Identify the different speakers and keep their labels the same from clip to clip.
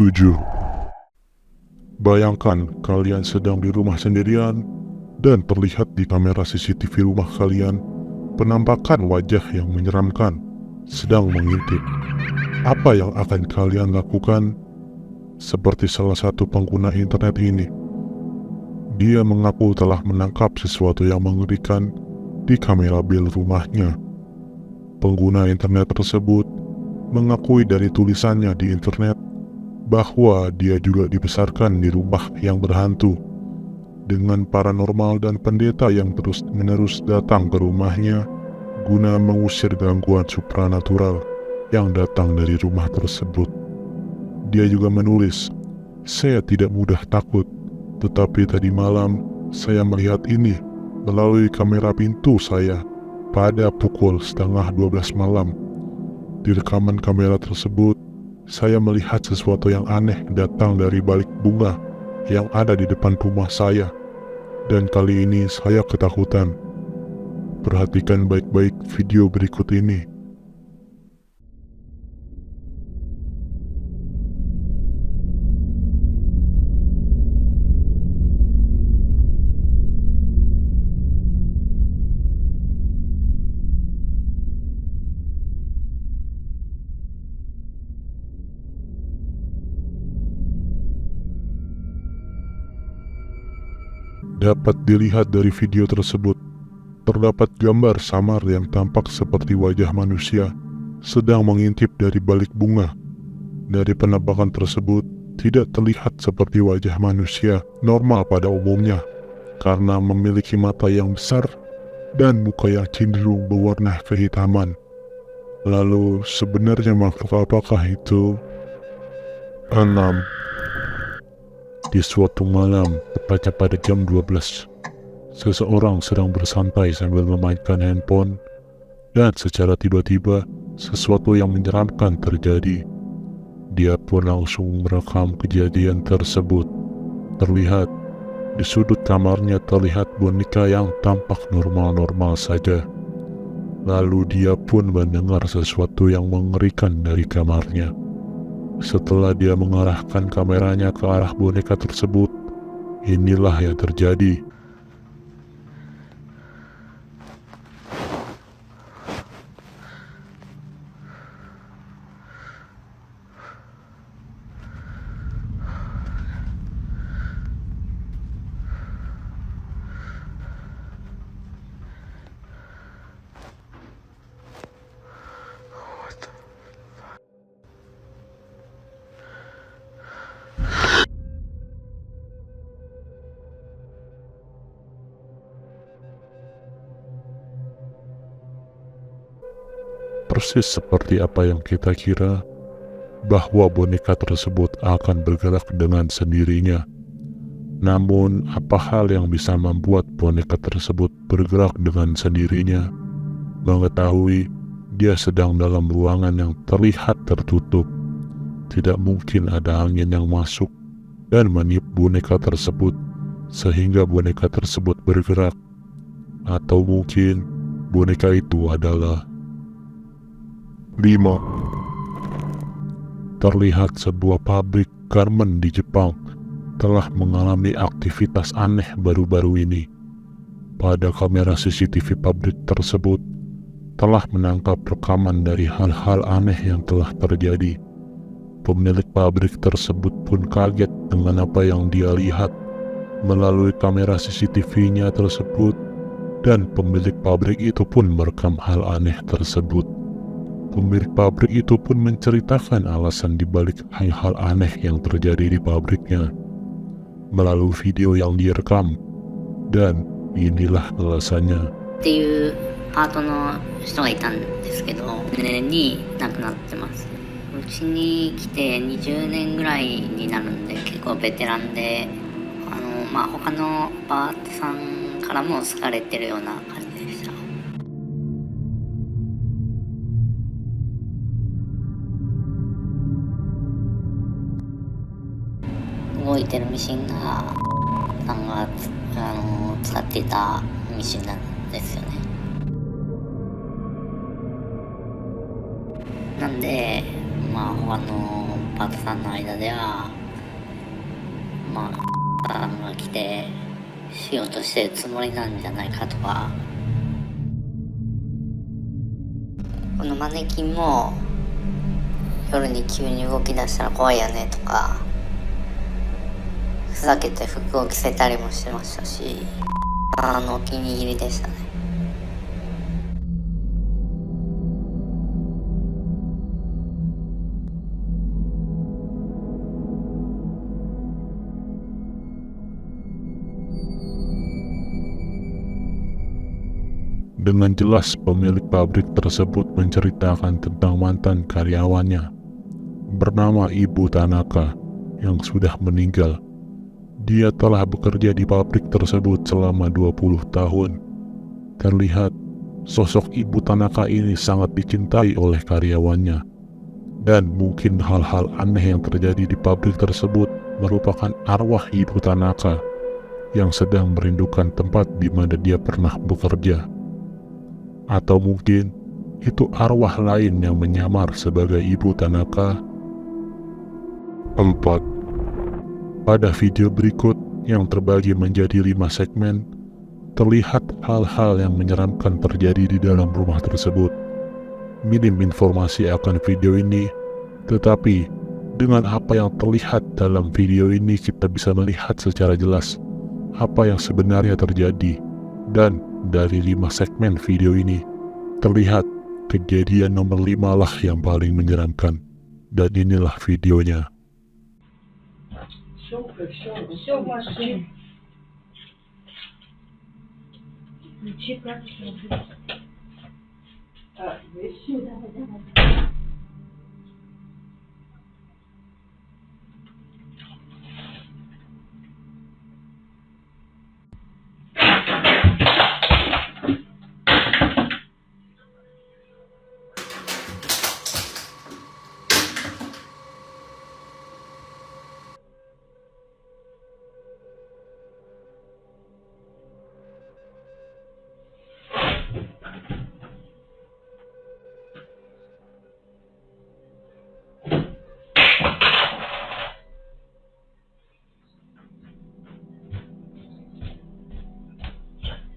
Speaker 1: 7. Bayangkan kalian sedang di rumah sendirian dan terlihat di kamera CCTV rumah kalian penampakan wajah yang menyeramkan sedang mengintip. Apa yang akan kalian lakukan? Seperti salah satu pengguna internet ini. Dia mengaku telah menangkap sesuatu yang mengerikan di kamera bil rumahnya. Pengguna internet tersebut mengakui dari tulisannya di internet bahwa dia juga dibesarkan di rumah yang berhantu, dengan paranormal dan pendeta yang terus-menerus datang ke rumahnya guna mengusir gangguan supranatural yang datang dari rumah tersebut. Dia juga menulis, "Saya tidak mudah takut, tetapi tadi malam saya melihat ini melalui kamera pintu saya pada pukul 11:30 malam. Di rekaman kamera tersebut, saya melihat sesuatu yang aneh datang dari balik bunga yang ada di depan rumah saya. Dan kali ini saya ketakutan. Perhatikan baik-baik video berikut ini." Dapat dilihat dari video tersebut, terdapat gambar samar yang tampak seperti wajah manusia sedang mengintip dari balik bunga. Dari penampakan tersebut, tidak terlihat seperti wajah manusia normal pada umumnya, karena memiliki mata yang besar dan muka yang cenderung berwarna kehitaman. Lalu, sebenarnya makhluk apakah itu? 6. Di suatu malam, tepatnya pada jam 12, seseorang sedang bersantai sambil memainkan handphone, dan secara tiba-tiba, sesuatu yang menyeramkan terjadi. Dia pun langsung merekam kejadian tersebut. Terlihat, di sudut kamarnya terlihat boneka yang tampak normal-normal saja. Lalu dia pun mendengar sesuatu yang mengerikan dari kamarnya. Setelah dia mengarahkan kameranya ke arah boneka tersebut, inilah yang terjadi. Persis seperti apa yang kita kira, bahwa boneka tersebut akan bergerak dengan sendirinya. Namun, apa hal yang bisa membuat boneka tersebut bergerak dengan sendirinya? Mengetahui dia sedang dalam ruangan yang terlihat tertutup. Tidak mungkin ada angin yang masuk dan meniup boneka tersebut, sehingga boneka tersebut bergerak. Atau mungkin boneka itu adalah 5. Terlihat sebuah pabrik garmen di Jepang telah mengalami aktivitas aneh baru-baru ini. Pada kamera CCTV pabrik tersebut telah menangkap rekaman dari hal-hal aneh yang telah terjadi. Pemilik pabrik tersebut pun kaget dengan apa yang dia lihat melalui kamera CCTV-nya tersebut, dan pemilik pabrik itu pun merekam hal aneh tersebut. Pemilik pabrik itu pun menceritakan alasan dibalik hal-hal aneh yang terjadi di pabriknya melalui video yang direkam, dan inilah alasannya.
Speaker 2: っていうパートの人がいたんですけど、年に亡くなってます。うちに来て20年ぐらいになるんで、結構ベテランで、他のパートさんからも好かれてるような感じでした。動いてるミシンがさんが使っていたミシンなんですよね。なんで他のパートさんの間ではさんが来てしようとしてるつもりなんじゃないかとか、このマネキンも夜に急に動き出したら怖いよねとか、ふざけて服を着せたりもしてましたし、お気に入りでしたね。
Speaker 1: Dengan jelas pemilik pabrik tersebut menceritakan tentang mantan karyawannya bernama Ibu Tanaka yang sudah meninggal. Dia telah bekerja di pabrik tersebut selama 20 tahun. Terlihat sosok Ibu Tanaka ini sangat dicintai oleh karyawannya. Dan mungkin hal-hal aneh yang terjadi di pabrik tersebut merupakan arwah Ibu Tanaka yang sedang merindukan tempat di mana dia pernah bekerja. Atau mungkin itu arwah lain yang menyamar sebagai Ibu Tanaka. 4. Pada video berikut yang terbagi menjadi 5 segmen, terlihat hal-hal yang menyeramkan terjadi di dalam rumah tersebut. Minim informasi akan video ini, tetapi dengan apa yang terlihat dalam video ini kita bisa melihat secara jelas apa yang sebenarnya terjadi. Dan dari 5 segmen video ini, terlihat kejadian nomor 5 lah yang paling menyeramkan. Dan inilah videonya.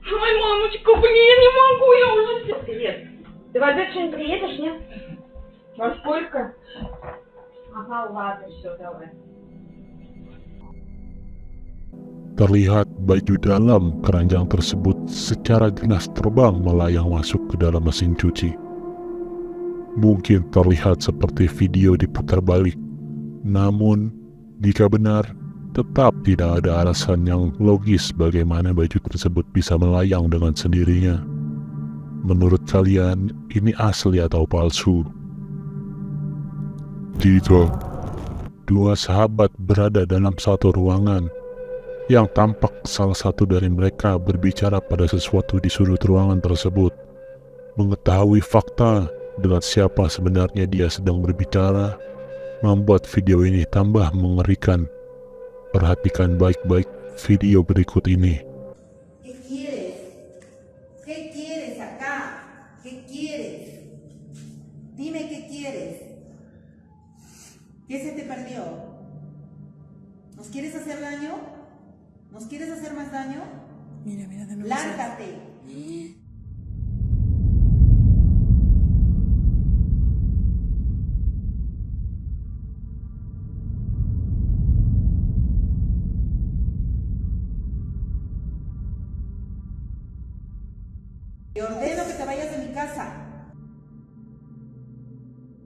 Speaker 3: Ой, мамочка, блин, я не могу, я уже все. Привет. Ты в обед сегодня приедешь, нет? Во сколько? Ага, ладно, все, давай.
Speaker 1: Terlihat baju dalam keranjang tersebut secara ganas terbang melayang masuk ke dalam mesin cuci. Mungkin terlihat seperti video diputar balik, namun jika benar, tetap tidak ada alasan yang logis bagaimana baju tersebut bisa melayang dengan sendirinya. Menurut kalian, ini asli atau palsu? 3. Dua sahabat berada dalam satu ruangan, yang tampak salah satu dari mereka berbicara pada sesuatu di sudut ruangan tersebut. Mengetahui fakta dengan siapa sebenarnya dia sedang berbicara, membuat video ini tambah mengerikan. Perhatikan baik-baik video berikut ini.
Speaker 4: ¿Qué quieres? ¿Qué quieres acá? ¿Qué quieres? Dime qué quieres. ¿Qué se te perdió? ¿Nos quieres hacer daño? ¿Nos quieres hacer más daño?
Speaker 5: Mira, de nuevo.
Speaker 4: Lárgate. Te ordeno que te vayas de mi casa.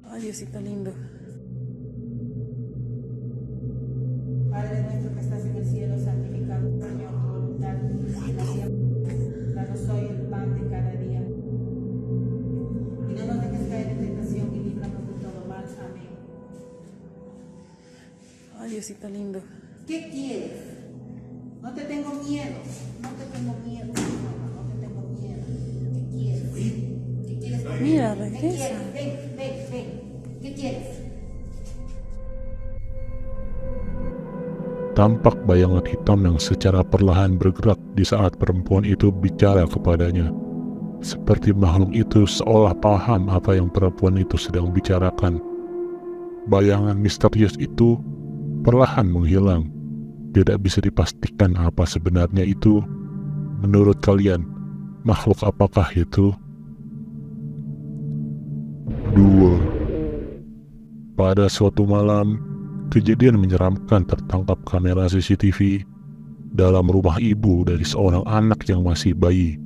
Speaker 5: Ay, Diosito lindo.
Speaker 4: Padre nuestro que estás en el cielo, santificado Señor tu voluntad. Danos hoy el pan de cada día. Y no nos dejes caer en tentación y líbranos de todo mal. Amén.
Speaker 5: Ay, Diosito lindo.
Speaker 4: ¿Qué quieres? No te tengo miedo. No te tengo miedo. No te tengo miedo. ¿Qué quieres? ¿Qué quieres?
Speaker 5: Mira,
Speaker 4: ¿Qué
Speaker 5: regresa.
Speaker 4: quieres? Ven. ¿Qué quieres?
Speaker 1: Tampak bayangan hitam yang secara perlahan bergerak di saat perempuan itu bicara kepadanya. Seperti makhluk itu seolah paham apa yang perempuan itu sedang bicarakan. Bayangan misterius itu perlahan menghilang. Tidak bisa dipastikan apa sebenarnya itu. Menurut kalian, makhluk apakah itu? 2. Pada suatu malam, kejadian menyeramkan tertangkap kamera CCTV dalam rumah ibu dari seorang anak yang masih bayi.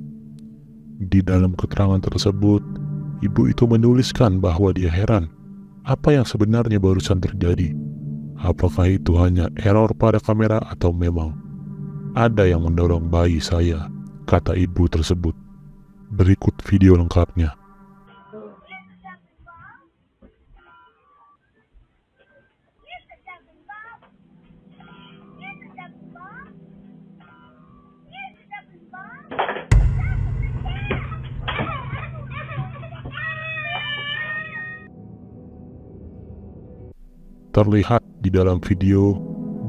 Speaker 1: Di dalam keterangan tersebut, ibu itu menuliskan bahwa dia heran apa yang sebenarnya barusan terjadi. Apakah itu hanya error pada kamera atau memang ada yang mendorong bayi saya, kata ibu tersebut. Berikut video lengkapnya. Terlihat di dalam video,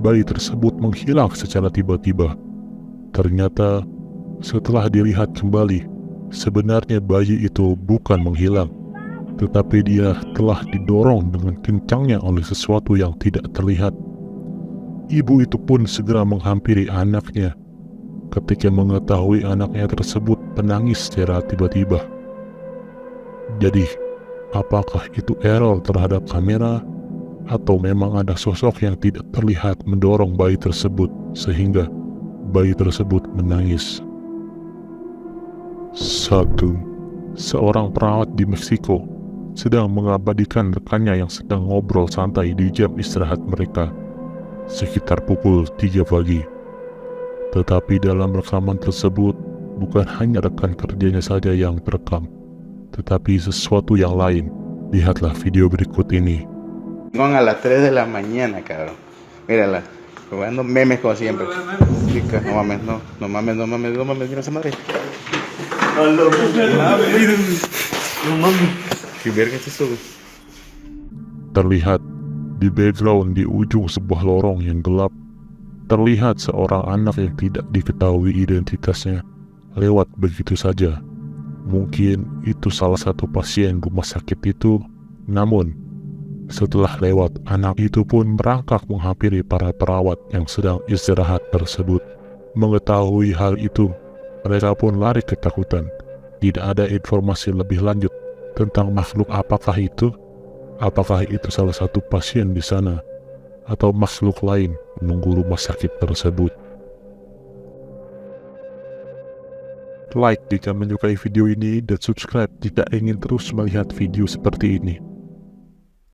Speaker 1: bayi tersebut menghilang secara tiba-tiba. Ternyata, setelah dilihat kembali, sebenarnya bayi itu bukan menghilang, tetapi dia telah didorong dengan kencangnya oleh sesuatu yang tidak terlihat. Ibu itu pun segera menghampiri anaknya. Ketika mengetahui anaknya tersebut menangis secara tiba-tiba. Jadi, apakah itu error terhadap kamera? Atau memang ada sosok yang tidak terlihat mendorong bayi tersebut sehingga bayi tersebut menangis. 1. Seorang perawat di Meksiko sedang mengabadikan rekannya yang sedang ngobrol santai di jam istirahat mereka sekitar pukul 3 pagi. Tetapi dalam rekaman tersebut bukan hanya rekan kerjanya saja yang terekam, tetapi sesuatu yang lain. Lihatlah video berikut ini.
Speaker 6: A las 3 de la mañana, cabrón. Mírala, jugando memes como siempre. Chica, no mames, no mames, mira esa madre. ¿Qué verga es eso?
Speaker 1: Terlihat di background di ujung sebuah lorong yang gelap, terlihat seorang anak yang tidak diketahui identitasnya lewat begitu saja. Mungkin itu salah satu pasien rumah sakit itu, namun setelah lewat, anak itu pun merangkak menghampiri para perawat yang sedang istirahat tersebut. Mengetahui hal itu, mereka pun lari ketakutan. Tidak ada informasi lebih lanjut tentang makhluk apakah itu. Apakah itu salah satu pasien di sana, atau makhluk lain menunggu rumah sakit tersebut. Like jika menyukai video ini dan subscribe jika ingin terus melihat video seperti ini.